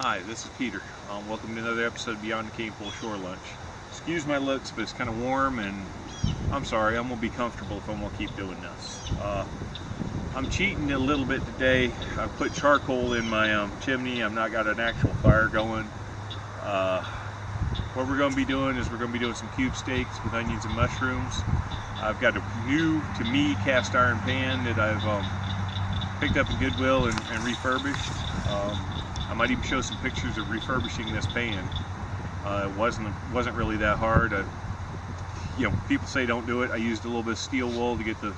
Hi, this is Peter. Welcome to another episode of Beyond the Cane Pole Shore Lunch. Excuse my looks, but it's kind of warm, and I'm sorry, I'm going to be comfortable if I'm going to keep doing this. I'm cheating a little bit today. I put charcoal in my chimney. I've not got an actual fire going. What we're going to be doing is we're going to be doing some cube steaks with onions and mushrooms. I've got a new, to me, cast iron pan that I've picked up at Goodwill and refurbished. I might even show some pictures of refurbishing this pan. It wasn't really that hard. People say don't do it. I used a little bit of steel wool to get the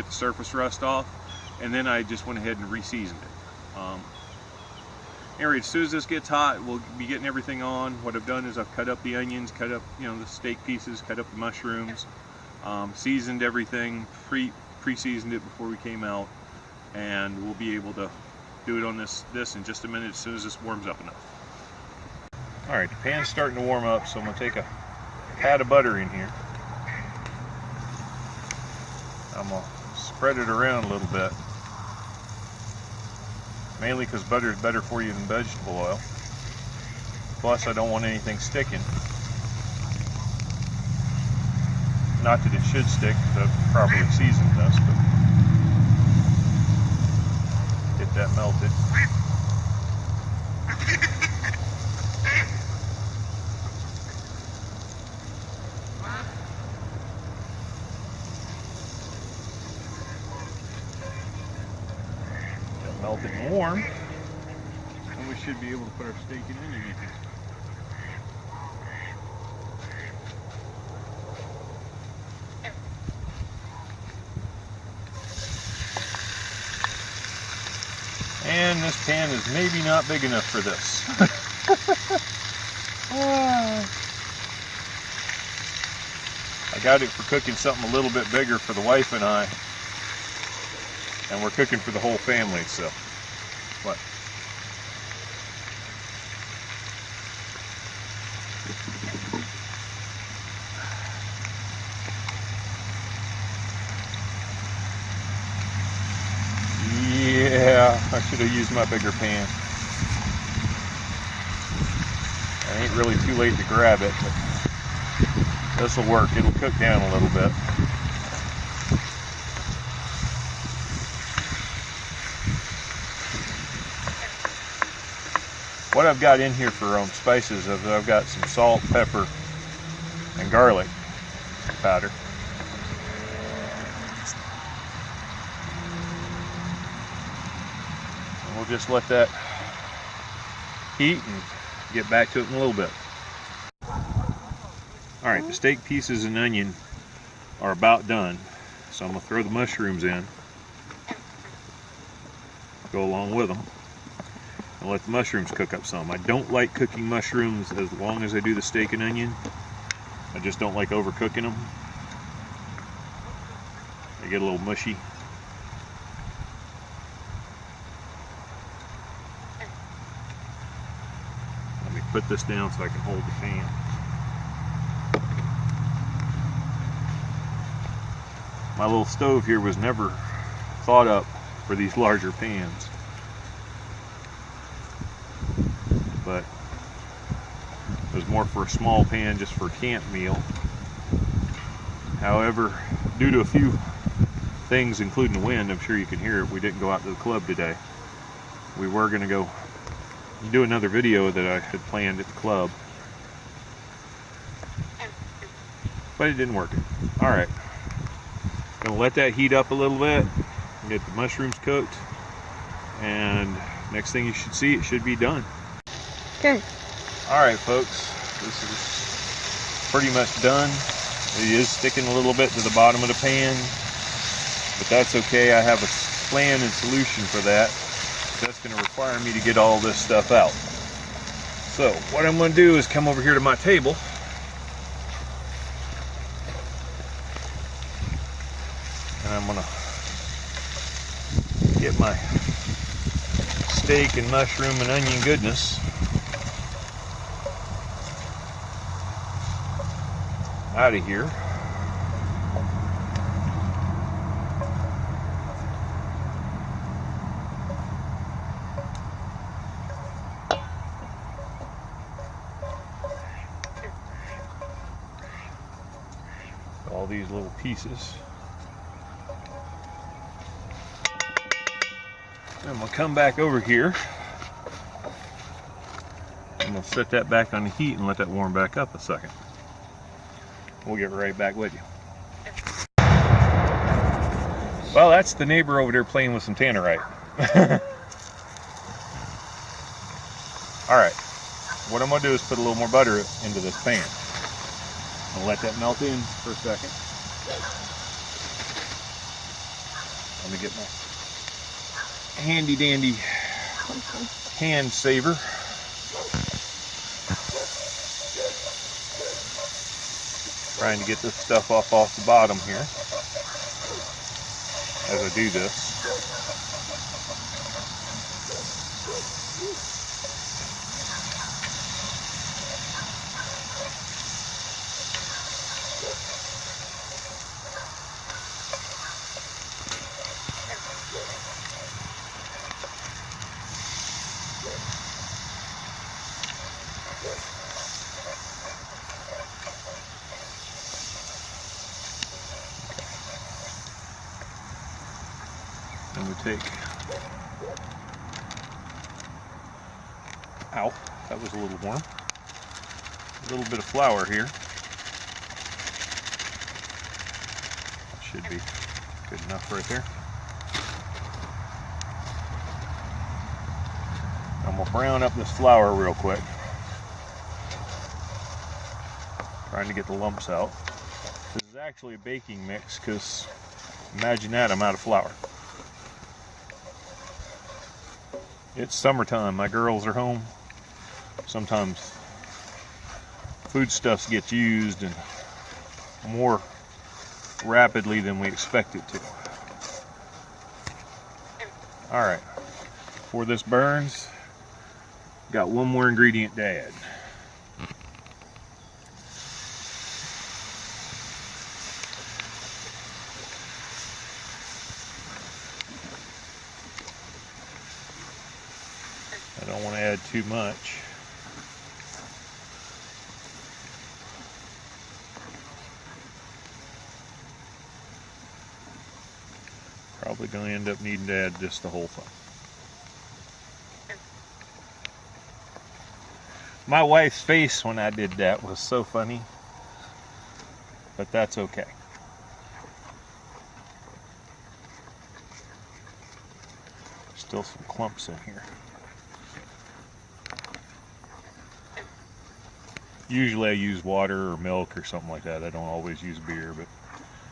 surface rust off, and then I just went ahead and re-seasoned it. Anyway, as soon as this gets hot, we'll be getting everything on. What I've done is I've cut up the onions, cut up the steak pieces, cut up the mushrooms, seasoned everything, pre-seasoned it before we came out, and we'll be able to do it on this in just a minute as soon as this warms up enough. Alright, the pan's starting to warm up, so I'm going to take a pat of butter in here. I'm going to spread it around a little bit. Mainly because butter is better for you than vegetable oil. Plus, I don't want anything sticking. Not that it should stick, because I've properly seasoned this, but get that melted. Get melted and warm, and we should be able to put our steak in underneath it. And this pan is maybe not big enough for this. I got it for cooking something a little bit bigger for the wife and I. And we're cooking for the whole family, so what? Yeah, I should have used my bigger pan. It ain't really too late to grab it, but this will work. It'll cook down a little bit. What I've got in here for spices, I've got some salt, pepper, and garlic powder. We'll just let that heat and get back to it in a little bit. Alright, the steak pieces and onion are about done, so I'm going to throw the mushrooms in, go along with them, and let the mushrooms cook up some. I don't like cooking mushrooms as long as I do the steak and onion. I just don't like overcooking them. They get a little mushy. Put this down so I can hold the pan. My little stove here was never thought up for these larger pans, but it was more for a small pan just for a camp meal. However, due to a few things, including the wind, I'm sure you can hear it, we didn't go out to the club today. We were going to go do another video that I had planned at the club, but it didn't work. Alright, gonna let that heat up a little bit, get the mushrooms cooked, and next thing you should see, it should be done. Okay. Alright folks, this is pretty much done. It is sticking a little bit to the bottom of the pan, but that's okay. I have a plan and solution for that. That's going to require me to get all this stuff out. So what I'm going to do is come over here to my table, and I'm going to get my steak and mushroom and onion goodness out of here. these little pieces. I'm gonna come back over here. I'm gonna set that back on the heat and let that warm back up a second. We'll get right back with you. Well, that's the neighbor over there playing with some tannerite. Alright, what I'm gonna do is put a little more butter into this pan. I'll let that melt in for a second. Let me get my handy dandy hand saver. Trying to get this stuff off the bottom here as I do this. And we take, ow, that was a little warm, a little bit of flour here. That should be good enough right there. I'm gonna brown up this flour real quick, trying to get the lumps out. This is actually a baking mix, because imagine that, I'm out of flour. It's summertime, my girls are home. Sometimes foodstuffs get used and more rapidly than we expect it to. Alright, before this burns, got one more ingredient to add. I don't want to add too much. Probably going to end up needing to add just the whole thing. My wife's face when I did that was so funny, but that's okay. Still some clumps in here. Usually I use water or milk or something like that. I don't always use beer, but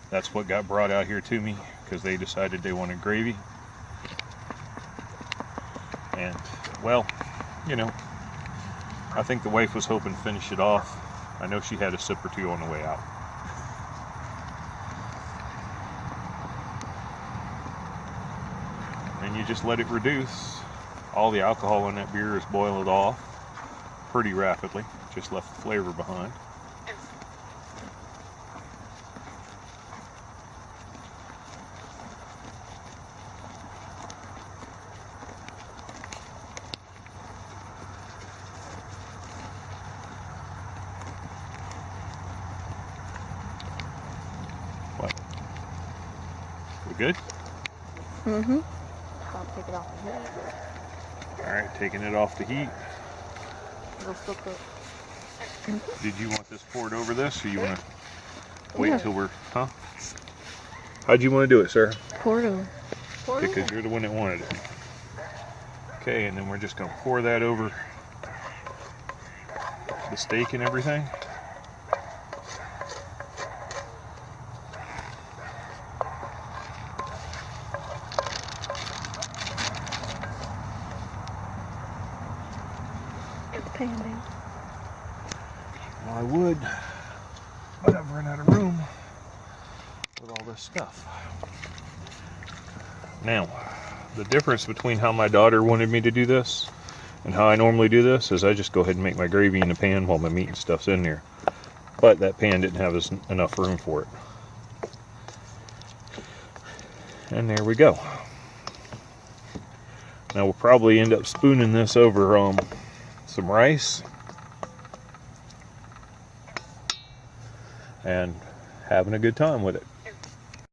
that's what got brought out here to me because they decided they wanted gravy. And, well, you know, I think the wife was hoping to finish it off. I know she had a sip or two on the way out. And you just let it reduce. All the alcohol in that beer is boiled off pretty rapidly. Just left the flavor behind. What? We good? Mm-hmm. I'll take it off the heat. Alright, taking it off the heat. It'll still cook. Did you want this poured over this, or you want to wait until we're, huh? How'd you want to do it, sir? Pour it over. Because you're the one that wanted it. Okay, and then we're just going to pour that over the steak and everything. Pan down. Well, I would, but I've run out of room with all this stuff. Now, the difference between how my daughter wanted me to do this and how I normally do this is I just go ahead and make my gravy in the pan while my meat and stuff's in there. But that pan didn't have enough room for it. And there we go. Now we'll probably end up spooning this over some rice and having a good time with it.